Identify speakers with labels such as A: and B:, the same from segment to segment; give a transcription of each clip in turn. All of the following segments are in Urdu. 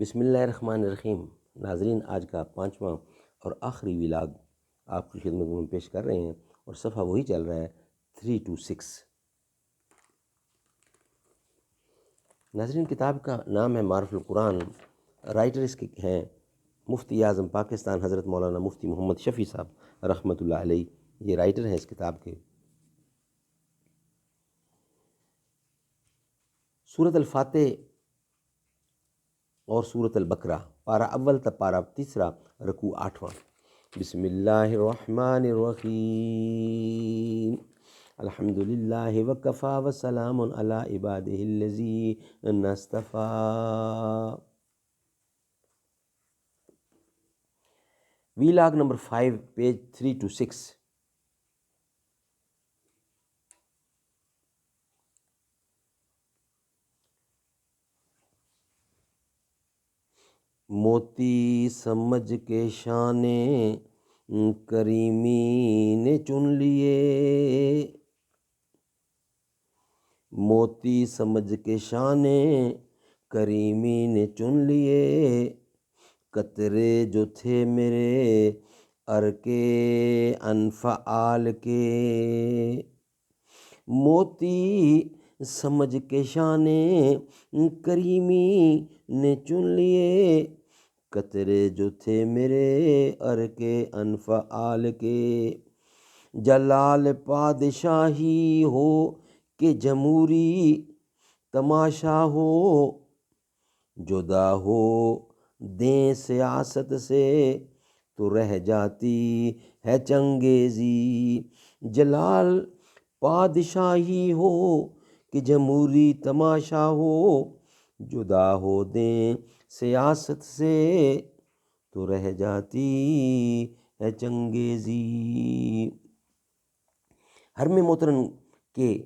A: بسم اللہ الرحمن الرحیم۔ ناظرین، آج کا 5واں اور آخری ولاگ آپ کی خدمت میں پیش کر رہے ہیں اور صفحہ وہی چل رہا ہے 326۔ ناظرین، کتاب کا نام ہے معرف القرآن۔ رائٹر اس کے ہیں مفتی اعظم پاکستان حضرت مولانا مفتی محمد شفیع صاحب رحمۃ اللہ علیہ، یہ رائٹر ہیں اس کتاب کے۔ سورۃ الفاتح اور سورۃ البقرہ، پارہ اول تا پارہ تیسرا، رکوع 8واں۔ بسم اللہ الرحمن الرحیم، الحمد للہ وکفا وسلام علی عبادہ الذین اصطفیٰ۔ Vlog number 5، page 326۔ موتی سمجھ کے شان کریمی نے چن لیے، موتی سمجھ کے شان کریمی نے چن لیے، قطرے جو تھے میرے ارکے انفعال کے، موتی سمجھ کے شان کریمی نے چن لیے، قطرے جو تھے میرے ارکے انفعال کے، جلال پادشاہی ہو کہ جمہوری تماشا ہو، جدا ہو دیں سیاست سے تو رہ جاتی ہے چنگیزی، جلال پادشاہی ہو کہ جمہوری تماشا ہو، جدا ہو دیں سیاست سے تو رہ جاتی ہے چنگیزی۔ حرم محترم کے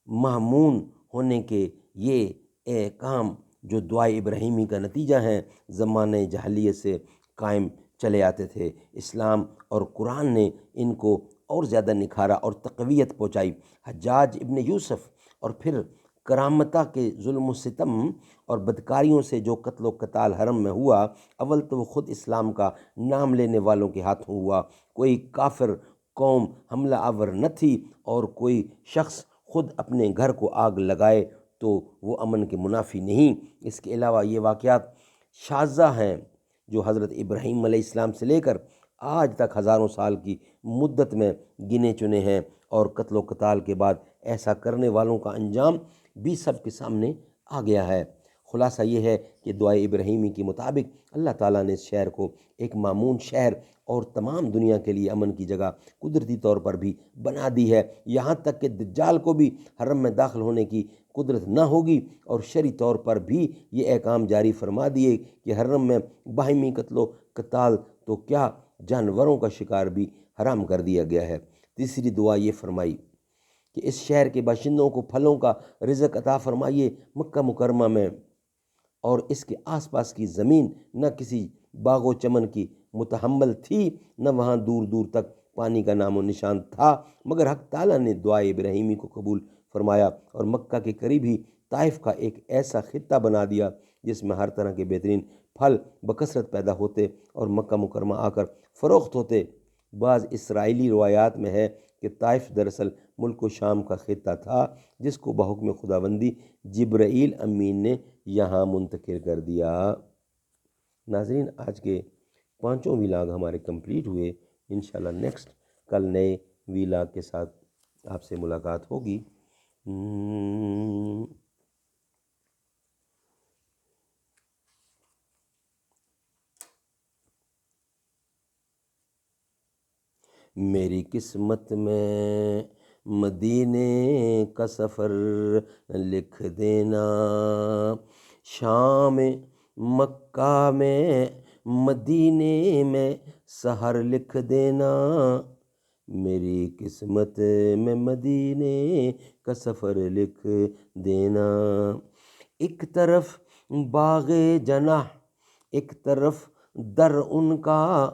A: مامون ہونے کے یہ احکام جو دعائے ابراہیمی کا نتیجہ ہیں، زمانہ جاہلیت سے قائم چلے آتے تھے، اسلام اور قرآن نے ان کو اور زیادہ نکھارا اور تقویت پہنچائی۔ حجاج ابن یوسف اور پھر کرامتہ کے ظلم و ستم اور بدکاریوں سے جو قتل و قتال حرم میں ہوا، اول تو وہ خود اسلام کا نام لینے والوں کے ہاتھوں ہوا، کوئی کافر قوم حملہ آور نہ تھی، اور کوئی شخص خود اپنے گھر کو آگ لگائے تو وہ امن کے منافی نہیں۔ اس کے علاوہ یہ واقعات شاذہ ہیں جو حضرت ابراہیم علیہ السلام سے لے کر آج تک ہزاروں سال کی مدت میں گنے چنے ہیں، اور قتل و قتال کے بعد ایسا کرنے والوں کا انجام بھی سب کے سامنے آ گیا ہے۔ خلاصہ یہ ہے کہ دعائے ابراہیمی کے مطابق اللہ تعالیٰ نے اس شہر کو ایک مامون شہر اور تمام دنیا کے لیے امن کی جگہ قدرتی طور پر بھی بنا دی ہے، یہاں تک کہ دجال کو بھی حرم میں داخل ہونے کی قدرت نہ ہوگی، اور شرعی طور پر بھی یہ احکام جاری فرما دیے کہ حرم میں باہمی قتل و قتال تو کیا، جانوروں کا شکار بھی حرام کر دیا گیا ہے۔ تیسری دعا یہ فرمائی کہ اس شہر کے باشندوں کو پھلوں کا رزق عطا فرمائیے۔ مکہ مکرمہ میں اور اس کے آس پاس کی زمین نہ کسی باغ و چمن کی متحمل تھی، نہ وہاں دور دور تک پانی کا نام و نشان تھا، مگر حق تعالیٰ نے دعائے ابراہیمی کو قبول فرمایا اور مکہ کے قریب ہی طائف کا ایک ایسا خطہ بنا دیا جس میں ہر طرح کے بہترین پھل بکثرت پیدا ہوتے اور مکہ مکرمہ آ کر فروخت ہوتے۔ بعض اسرائیلی روایات میں ہے کہ طائف دراصل ملک و شام کا خطہ تھا، جس کو بحکم خداوندی جبرائیل امین نے یہاں منتقل کر دیا۔ ناظرین، آج کے 5 ویلاگ ہمارے کمپلیٹ ہوئے۔ انشاءاللہ نیکسٹ کل نئے ویلاگ کے ساتھ آپ سے ملاقات ہوگی۔ میری قسمت میں مدینے کا سفر لکھ دینا، شام مکہ میں مدینے میں سحر لکھ دینا، میری قسمت میں مدینے کا سفر لکھ دینا، ایک طرف باغ جناح ایک طرف در ان کا،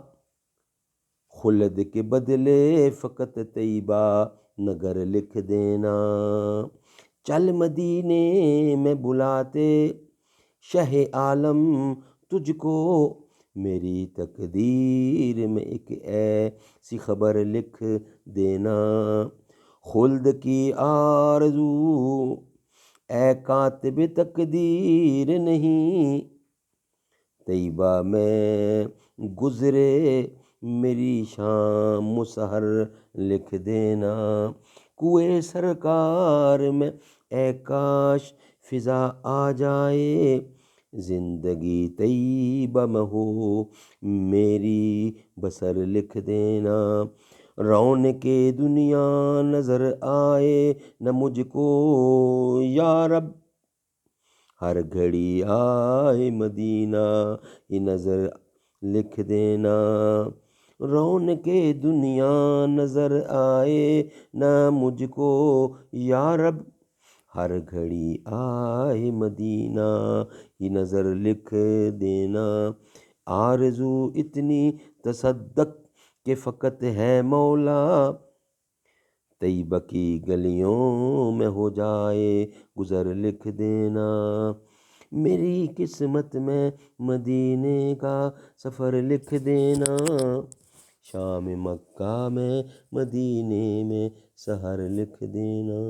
A: خلد کے بدلے فقط طیبہ نگر لکھ دینا، چل مدینے میں بلاتے شہ عالم تجھ کو میری تقدیر میں ایک ایسی خبر لکھ دینا، خلد کی آرزو اے کاتب تقدیر نہیں، طیبہ میں گزرے میری شام مسحر لکھ دینا، کوئے سرکار میں اے کاش فضا آ جائے، زندگی طیبہ میں ہو میری بسر لکھ دینا، رونق دنیا نظر آئے نہ مجھ کو یا رب، ہر گھڑی آئے مدینہ یہ نظر لکھ دینا، رونق دنیا نظر آئے نہ مجھ کو یا رب، ہر گھڑی آئے مدینہ یہ نظر لکھ دینا، آرزو اتنی تصدق کہ فقط ہے مولا، طیبہ کی گلیوں میں ہو جائے گزر لکھ دینا، میری قسمت میں مدینے کا سفر لکھ دینا، شام مکہ میں مدینے میں سحر لکھ دینا۔